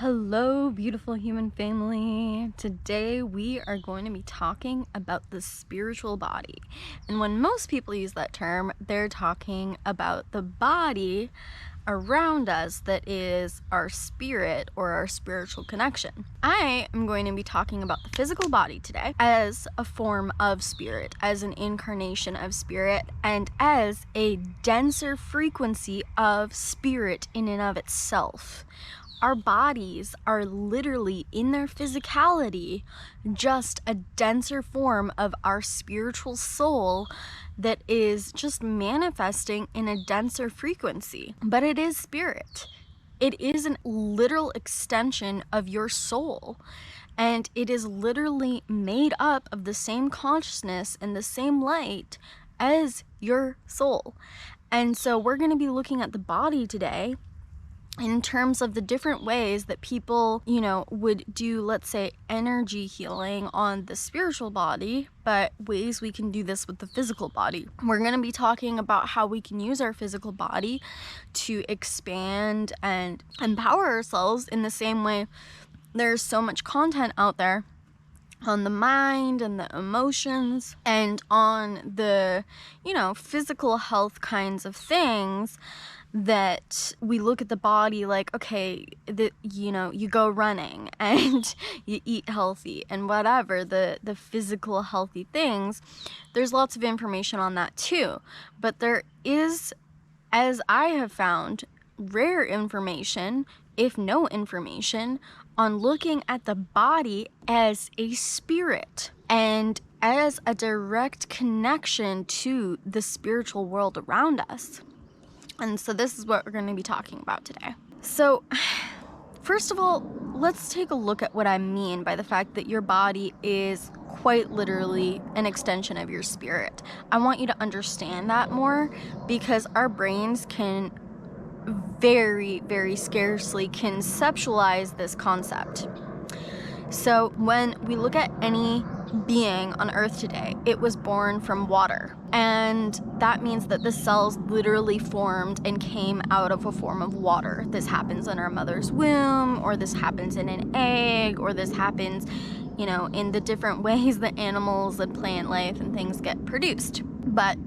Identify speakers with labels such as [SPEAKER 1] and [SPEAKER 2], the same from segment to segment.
[SPEAKER 1] Hello, beautiful human family. Today we are going to be talking about the spiritual body. And when most people use that term, they're talking about the body around us that is our spirit or our spiritual connection. I am going to be talking about the physical body today as a form of spirit, as an incarnation of spirit, and as a denser frequency of spirit in and of itself. Our bodies are literally, in their physicality, just a denser form of our spiritual soul that is just manifesting in a denser frequency. But it is spirit. It is a literal extension of your soul. And it is literally made up of the same consciousness and the same light as your soul. And so we're going to be looking at the body today in terms of the different ways that people, would do, let's say, energy healing on the spiritual body, but ways we can do this with the physical body. We're going to be talking about how we can use our physical body to expand and empower ourselves in the same way. There's so much content out there on the mind and the emotions and on the, physical health kinds of things, that we look at the body like, okay, you go running and you eat healthy and whatever, the physical healthy things. There's lots of information on that too. But there is, as I have found, rare information, if no information, on looking at the body as a spirit and as a direct connection to the spiritual world around us. And so this is what we're going to be talking about today. So first of all, let's take a look at what I mean by the fact that your body is quite literally an extension of your spirit. I want you to understand that more, because our brains can very, very scarcely conceptualize this concept. So when we look at any being on Earth today, it was born from water. And that means that the cells literally formed and came out of a form of water. This happens in our mother's womb, or this happens in an egg, or this happens, in the different ways that animals and plant life and things get produced. But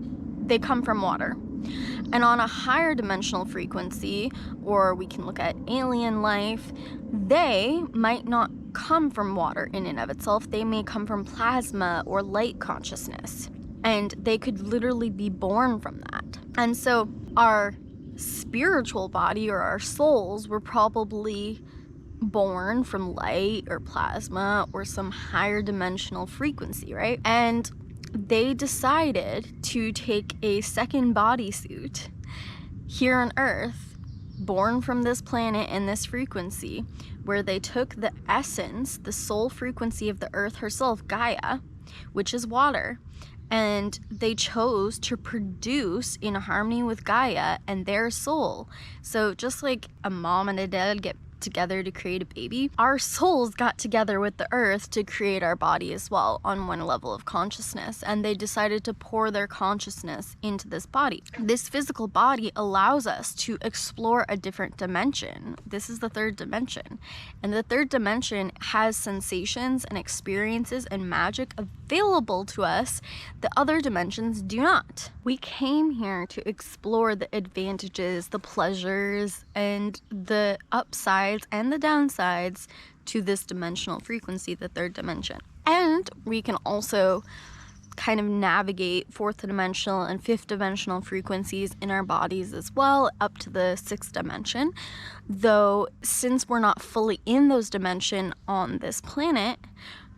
[SPEAKER 1] they come from water. And on a higher dimensional frequency, or we can look at alien life, they might not come from water in and of itself. They may come from plasma or light consciousness, and they could literally be born from that. And so our spiritual body, or our souls, were probably born from light or plasma or some higher dimensional frequency, right? And they decided to take a second bodysuit here on Earth, born from this planet and this frequency, where they took the essence, the soul frequency of the Earth herself, Gaia, which is water, and they chose to produce in harmony with Gaia and their soul. So just like a mom and a dad get together to create a baby, our souls got together with the earth to create our body as well on one level of consciousness, and they decided to pour their consciousness into this body. This physical body allows us to explore a different dimension. This is the third dimension, and the third dimension has sensations and experiences and magic available to us that other dimensions do not. We came here to explore the advantages, the pleasures, and the upsides and the downsides to this dimensional frequency, the third dimension. And we can also kind of navigate fourth dimensional and fifth dimensional frequencies in our bodies as well, up to the sixth dimension. Though, since we're not fully in those dimensions on this planet,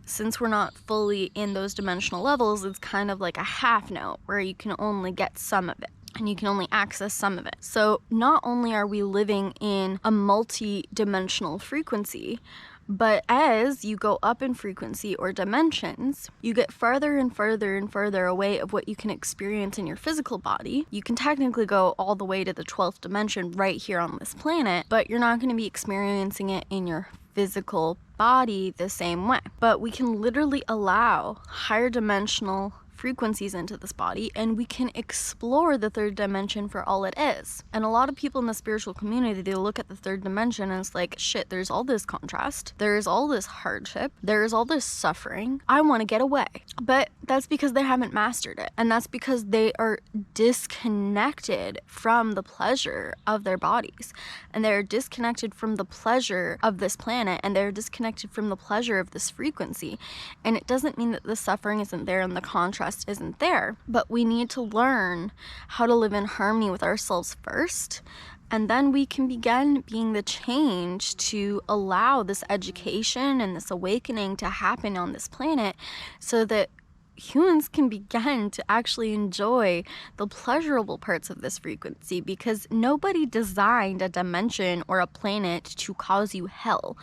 [SPEAKER 1] since we're not fully in those dimensional levels, it's kind of like a half note where you can only get some of it and you can only access some of it. So not only are we living in a multi-dimensional frequency, but as you go up in frequency or dimensions, you get farther and further and further away of what you can experience in your physical body. You can technically go all the way to the 12th dimension right here on this planet, but you're not going to be experiencing it in your physical body the same way. But we can literally allow higher dimensional frequencies into this body, and we can explore the third dimension for all it is. And a lot of people in the spiritual community, they look at the third dimension and it's like, shit, there's all this contrast, there's all this hardship, there's all this suffering, I want to get away. But that's because they haven't mastered it, and that's because they are disconnected from the pleasure of their bodies, and they're disconnected from the pleasure of this planet, and they're disconnected from the pleasure of this frequency. And it doesn't mean that the suffering isn't there and the contrast isn't there, but we need to learn how to live in harmony with ourselves first, and then we can begin being the change to allow this education and this awakening to happen on this planet, so that humans can begin to actually enjoy the pleasurable parts of this frequency, because nobody designed a dimension or a planet to cause you hell.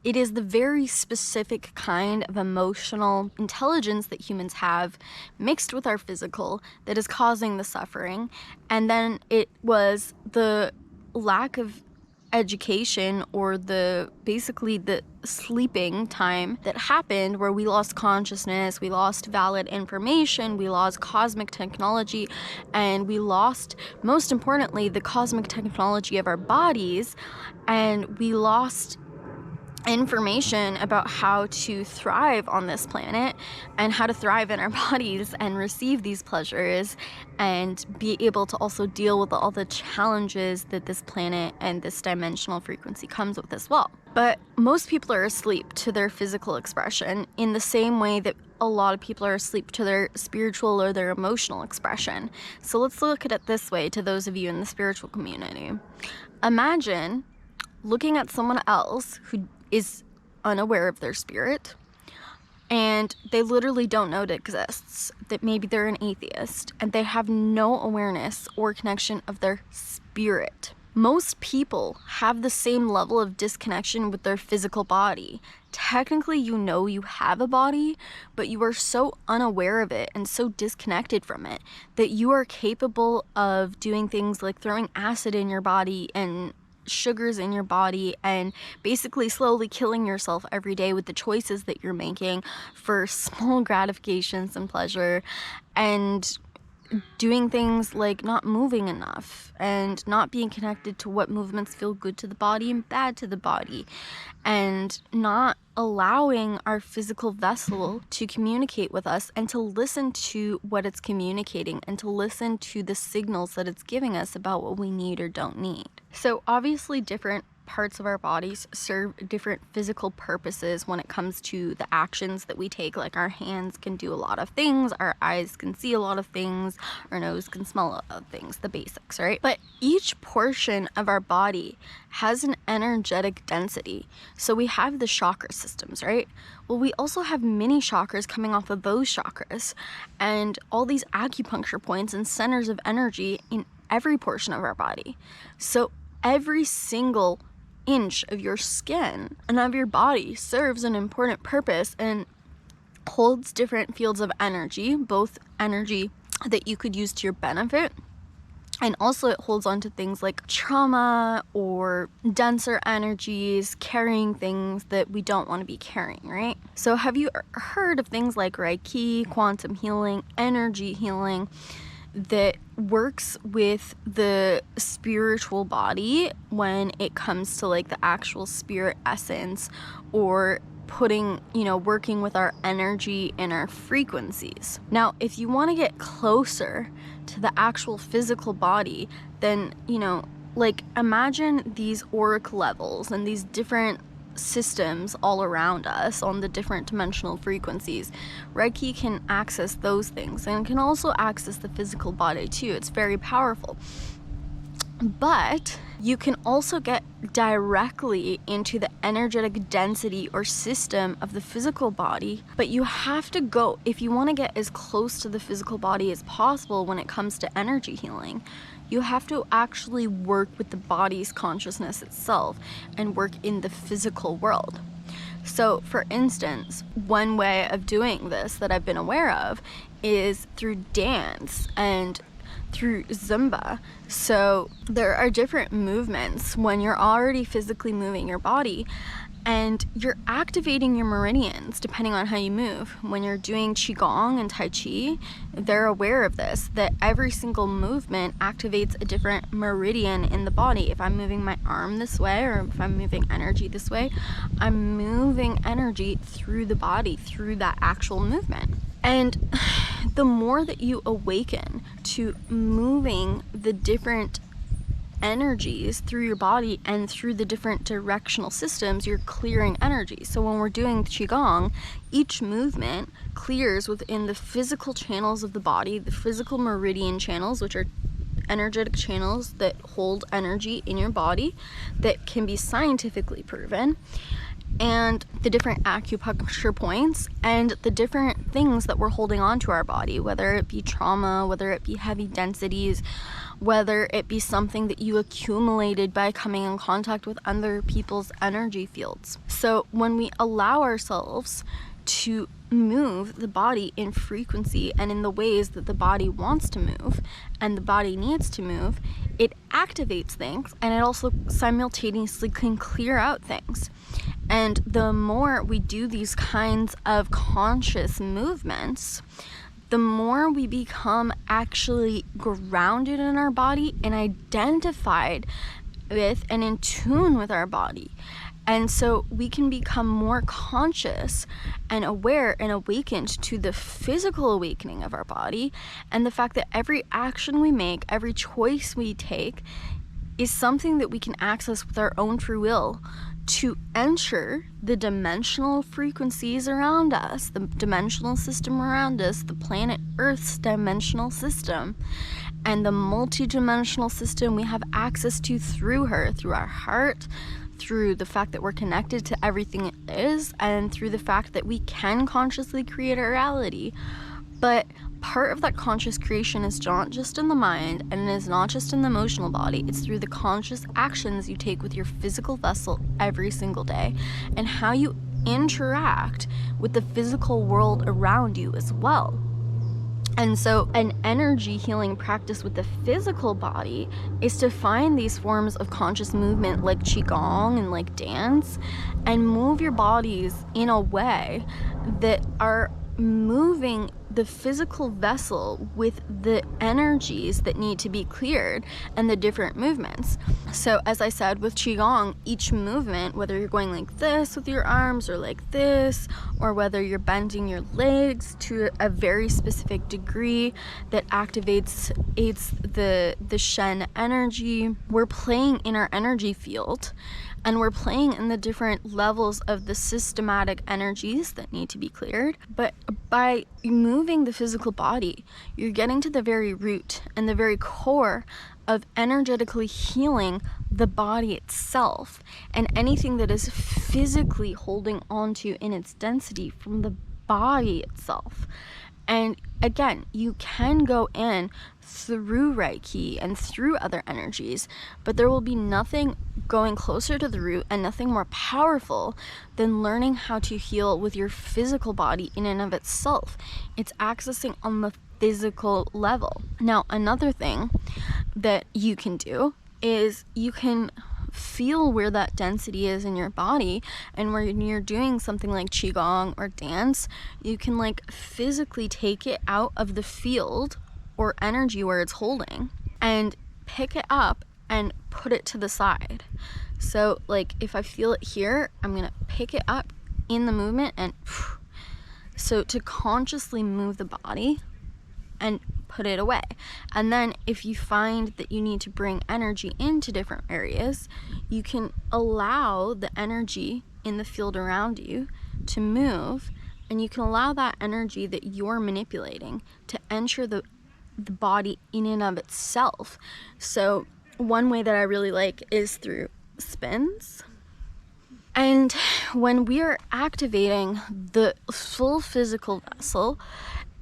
[SPEAKER 1] It is the very specific kind of emotional intelligence that humans have mixed with our physical that is causing the suffering. And then it was the lack of education, or basically the sleeping time that happened, where we lost consciousness, we lost valid information, we lost cosmic technology, and we lost, most importantly, the cosmic technology of our bodies, and we lost information about how to thrive on this planet and how to thrive in our bodies and receive these pleasures and be able to also deal with all the challenges that this planet and this dimensional frequency comes with as well. But most people are asleep to their physical expression in the same way that a lot of people are asleep to their spiritual or their emotional expression. So let's look at it this way, to those of you in the spiritual community. Imagine looking at someone else who is unaware of their spirit, and they literally don't know it exists, that maybe they're an atheist, and they have no awareness or connection of their spirit. Most people have the same level of disconnection with their physical body. Technically, you know you have a body, but you are so unaware of it and so disconnected from it that you are capable of doing things like throwing acid in your body and sugars in your body, and basically slowly killing yourself every day with the choices that you're making for small gratifications and pleasure, and doing things like not moving enough and not being connected to what movements feel good to the body and bad to the body, and not allowing our physical vessel to communicate with us and to listen to what it's communicating and to listen to the signals that it's giving us about what we need or don't need. So obviously different parts of our bodies serve different physical purposes when it comes to the actions that we take. Like our hands can do a lot of things, our eyes can see a lot of things, our nose can smell a lot of things, the basics, right? But each portion of our body has an energetic density. So we have the chakra systems, right? Well, we also have mini chakras coming off of those chakras, and all these acupuncture points and centers of energy in every portion of our body. So every single inch of your skin and of your body serves an important purpose and holds different fields of energy, both energy that you could use to your benefit, and also it holds on to things like trauma or denser energies, carrying things that we don't want to be carrying, right? So have you heard of things like Reiki, quantum healing, energy healing, that works with the spiritual body when it comes to like the actual spirit essence, or working with our energy and our frequencies? Now, if you want to get closer to the actual physical body, then, imagine these auric levels and these different systems all around us on the different dimensional frequencies. Reiki can access those things and can also access the physical body too. It's very powerful. But you can also get directly into the energetic density or system of the physical body, but you have to go, if you want to get as close to the physical body as possible when it comes to energy healing, you have to actually work with the body's consciousness itself and work in the physical world. So, for instance, one way of doing this that I've been aware of is through dance and through Zumba. So there are different movements when you're already physically moving your body, And you're activating your meridians depending on how you move. When you're doing Qigong and Tai Chi, they're aware of this, that every single movement activates a different meridian in the body. If I'm moving my arm this way, or if I'm moving energy this way, I'm moving energy through the body, through that actual movement. And the more that you awaken to moving the different energies through your body and through the different directional systems, you're clearing energy. So when we're doing Qigong, each movement clears within the physical channels of the body, the physical meridian channels, which are energetic channels that hold energy in your body that can be scientifically proven, and the different acupuncture points and the different things that we're holding on to our body, whether it be trauma, whether it be heavy densities, whether it be something that you accumulated by coming in contact with other people's energy fields. So when we allow ourselves to move the body in frequency and in the ways that the body wants to move and the body needs to move, it activates things, and it also simultaneously can clear out things. And the more we do these kinds of conscious movements, the more we become actually grounded in our body and identified with and in tune with our body. And so we can become more conscious and aware and awakened to the physical awakening of our body, and the fact that every action we make, every choice we take is something that we can access with our own free will to enter the dimensional frequencies around us, the dimensional system around us, the planet Earth's dimensional system, and the multi-dimensional system we have access to through her, through our heart, through the fact that we're connected to everything it is, and through the fact that we can consciously create our reality. But part of that conscious creation is not just in the mind, and it is not just in the emotional body. It's through the conscious actions you take with your physical vessel every single day, and how you interact with the physical world around you as well. And so an energy healing practice with the physical body is to find these forms of conscious movement like Qigong and like dance, and move your bodies in a way that are moving the physical vessel with the energies that need to be cleared and the different movements. So as I said, with Qigong, each movement, whether you're going like this with your arms or like this, or whether you're bending your legs to a very specific degree that activates, aids the Shen energy, we're playing in our energy field, and we're playing in the different levels of the systematic energies that need to be cleared. But by moving the physical body, you're getting to the very root and the very core of energetically healing the body itself, and anything that is physically holding onto in its density from the body itself. And again, you can go in through Reiki and through other energies, but there will be nothing going closer to the root and nothing more powerful than learning how to heal with your physical body in and of itself. It's accessing on the physical level. Now, another thing that you can do is you can feel where that density is in your body, and when you're doing something like Qigong or dance, you can like physically take it out of the field or energy where it's holding and pick it up and put it to the side. So like if I feel it here, I'm gonna pick it up in the movement, and so to consciously move the body and put it away. And then if you find that you need to bring energy into different areas, you can allow the energy in the field around you to move, and you can allow that energy that you're manipulating to enter the body in and of itself. So one way that I really like is through spins. And when we are activating the full physical vessel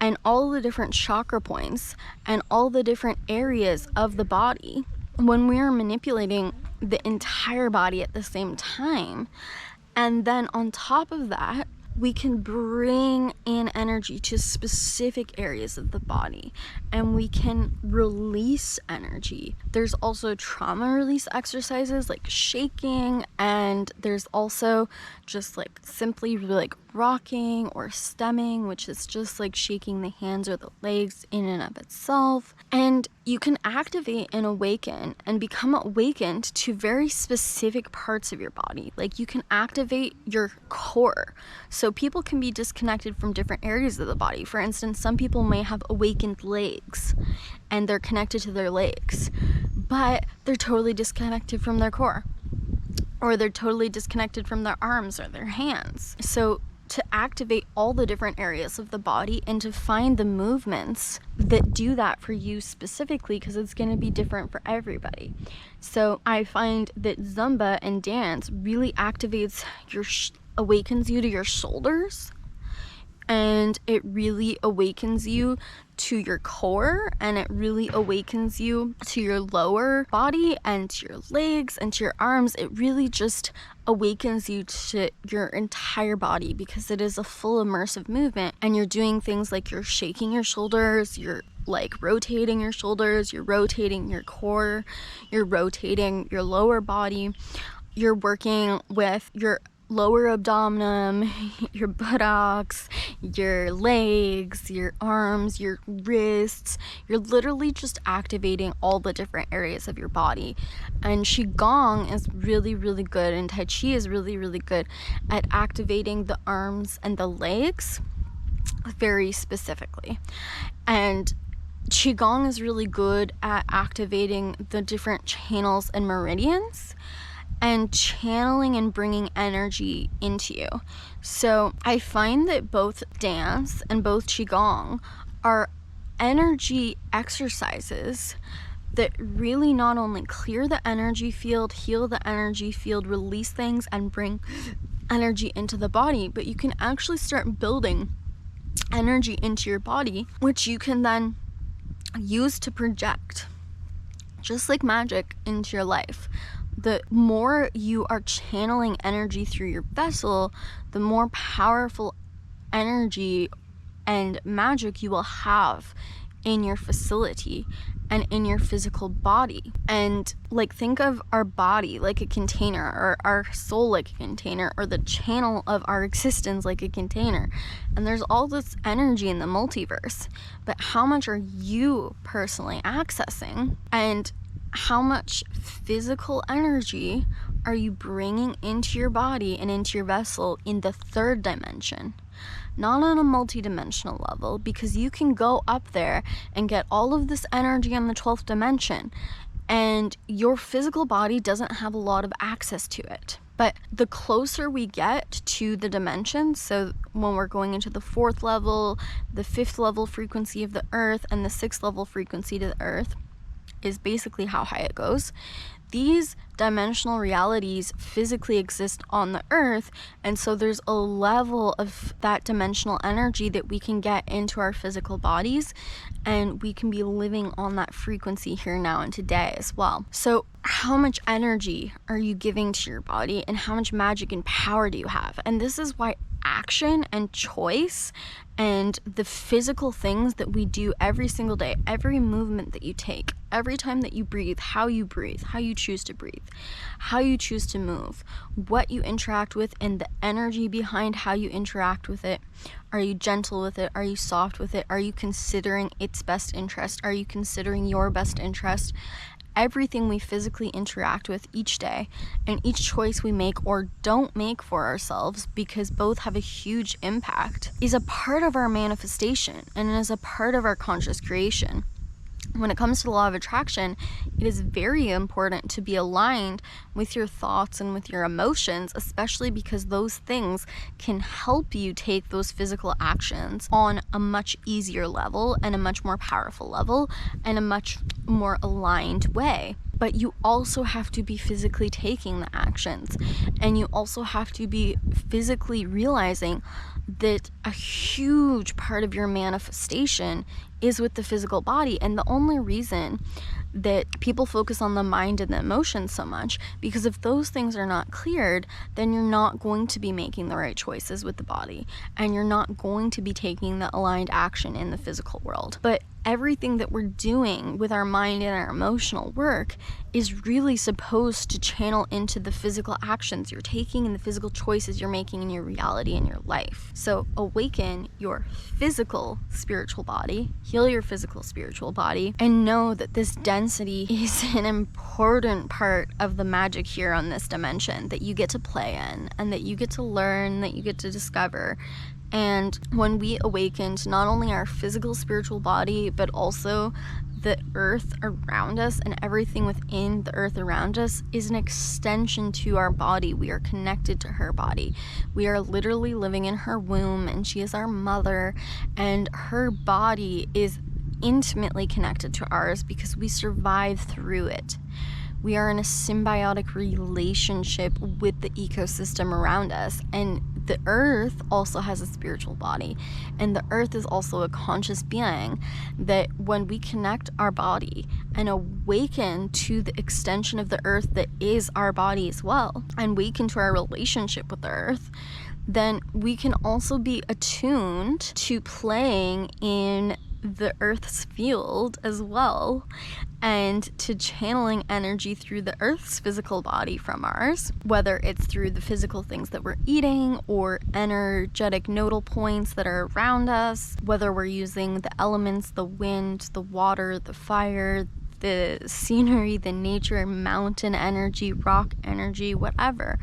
[SPEAKER 1] and all the different chakra points and all the different areas of the body, when we are manipulating the entire body at the same time, and then on top of that, we can bring in energy to specific areas of the body, and we can release energy. There's also trauma release exercises like shaking, and there's also just like simply like rocking or stemming, which is just like shaking the hands or the legs in and of itself. And you can activate and awaken and become awakened to very specific parts of your body. Like you can activate your core. So people can be disconnected from different areas of the body. For instance, some people may have awakened legs and they're connected to their legs, but they're totally disconnected from their core, or they're totally disconnected from their arms or their hands. So to activate all the different areas of the body and to find the movements that do that for you specifically, because it's going to be different for everybody. So I find that Zumba and dance really activates awakens you to your shoulders, and it really awakens you to your core, and it really awakens you to your lower body and to your legs and to your arms. It really just awakens you to your entire body, because it is a full immersive movement, and you're doing things like you're shaking your shoulders, you're like rotating your shoulders, you're rotating your core, you're rotating your lower body, you're working with your lower abdomen, your buttocks, your legs, your arms, your wrists. You're literally just activating all the different areas of your body. And Qigong is really, really good, and Tai Chi is really, really good at activating the arms and the legs very specifically. And Qigong is really good at activating the different channels and meridians and channeling and bringing energy into you. So I find that both dance and both Qigong are energy exercises that really not only clear the energy field, heal the energy field, release things, and bring energy into the body, but you can actually start building energy into your body, which you can then use to project, just like magic, into your life. The more you are channeling energy through your vessel, the more powerful energy and magic you will have in your facility and in your physical body. And like, think of our body like a container, or our soul like a container, or the channel of our existence like a container. And there's all this energy in the multiverse, but how much are you personally accessing? And how much physical energy are you bringing into your body and into your vessel in the third dimension? Not on a multi-dimensional level, because you can go up there and get all of this energy on the 12th dimension, and your physical body doesn't have a lot of access to it. But the closer we get to the dimensions, so when we're going into the 4th level, the 5th level frequency of the earth, and the 6th level frequency to the earth, is basically how high it goes. These dimensional realities physically exist on the earth, and so there's a level of that dimensional energy that we can get into our physical bodies, and we can be living on that frequency here, now, and today as well. So how much energy are you giving to your body, and how much magic and power do you have? And this is why action and choice and the physical things that we do every single day, every movement that you take, every time that you breathe, how you choose to breathe, how you choose to move, what you interact with, and the energy behind how you interact with it. Are you gentle with it? Are you soft with it? Are you considering its best interest? Are you considering your best interest? Everything we physically interact with each day, and each choice we make or don't make for ourselves, because both have a huge impact, is a part of our manifestation and is a part of our conscious creation. When it comes to the law of attraction, it is very important to be aligned with your thoughts and with your emotions, especially because those things can help you take those physical actions on a much easier level and a much more powerful level and a much more aligned way. But you also have to be physically taking the actions, and you also have to be physically realizing that a huge part of your manifestation is with the physical body. And the only reason that people focus on the mind and the emotions so much, because if those things are not cleared, then you're not going to be making the right choices with the body, and you're not going to be taking the aligned action in the physical world. But everything that we're doing with our mind and our emotional work is really supposed to channel into the physical actions you're taking and the physical choices you're making in your reality and your life. So awaken your physical spiritual body, heal your physical spiritual body, and know that this density is an important part of the magic here on this dimension that you get to play in, and that you get to learn, that you get to discover. And when we awaken to not only our physical spiritual body, but also the earth around us, and everything within the earth around us is an extension to our body. We are connected to her body. We are literally living in her womb, and she is our mother, and her body is intimately connected to ours because we survive through it. We are in a symbiotic relationship with the ecosystem around us, and the earth also has a spiritual body, and the earth is also a conscious being. That when we connect our body and awaken to the extension of the earth that is our body as well, and awaken to our relationship with the earth, then we can also be attuned to playing in the earth's field as well, and to channeling energy through the earth's physical body from ours, whether it's through the physical things that we're eating or energetic nodal points that are around us, whether we're using the elements, the wind, the water, the fire, the scenery, the nature, mountain energy, rock energy, whatever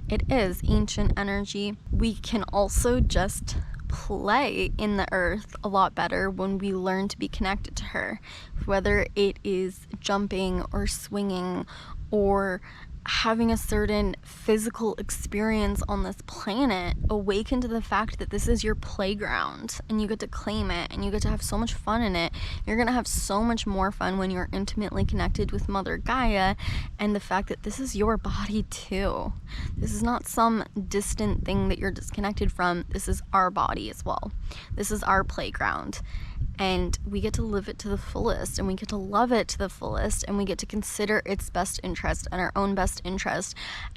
[SPEAKER 1] it is, ancient energy. We can also just play in the earth a lot better when we learn to be connected to her, whether it is jumping or swinging or having a certain physical experience on this planet. Awaken to the fact that this is your playground, and you get to claim it, and you get to have so much fun in it. You're gonna have so much more fun when you're intimately connected with Mother Gaia, and the fact that this is your body too. This is not some distant thing that you're disconnected from. This is our body as well. This is our playground, and we get to live it to the fullest, and we get to love it to the fullest, and we get to consider its best interest and our own best interest.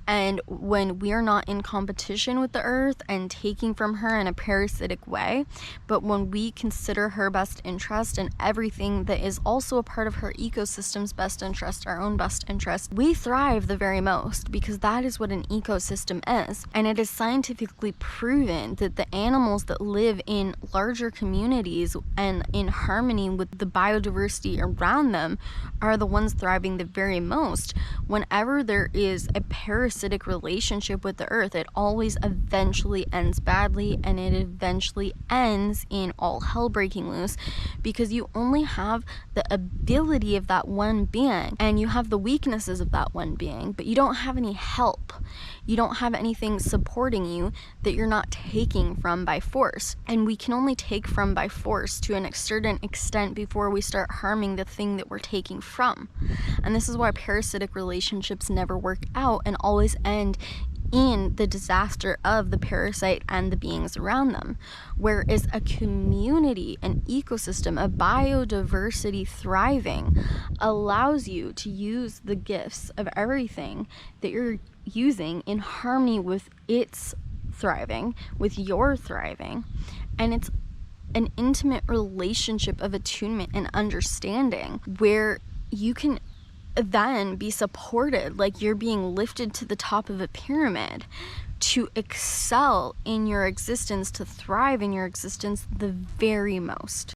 [SPEAKER 1] And when we are not in competition with the earth and taking from her in a parasitic way, but when we consider her best interest and everything that is also a part of her ecosystem's best interest, our own best interest, we thrive the very most, because that is what an ecosystem is. And it is scientifically proven that the animals that live in larger communities and in harmony with the biodiversity around them are the ones thriving the very most. Whenever there is a parasitic relationship with the earth, it always eventually ends badly, and it eventually ends in all hell breaking loose, because you only have the ability of that one being, and you have the weaknesses of that one being, but you don't have any help. You don't have anything supporting you that you're not taking from by force. And we can only take from by force to a certain extent before we start harming the thing that we're taking from. And this is why parasitic relationships never work out and always end in the disaster of the parasite and the beings around them. Whereas a community, an ecosystem, a biodiversity thriving allows you to use the gifts of everything that you're using in harmony with its thriving, with your thriving. And it's an intimate relationship of attunement and understanding where you can then be supported, like you're being lifted to the top of a pyramid to excel in your existence, to thrive in your existence the very most.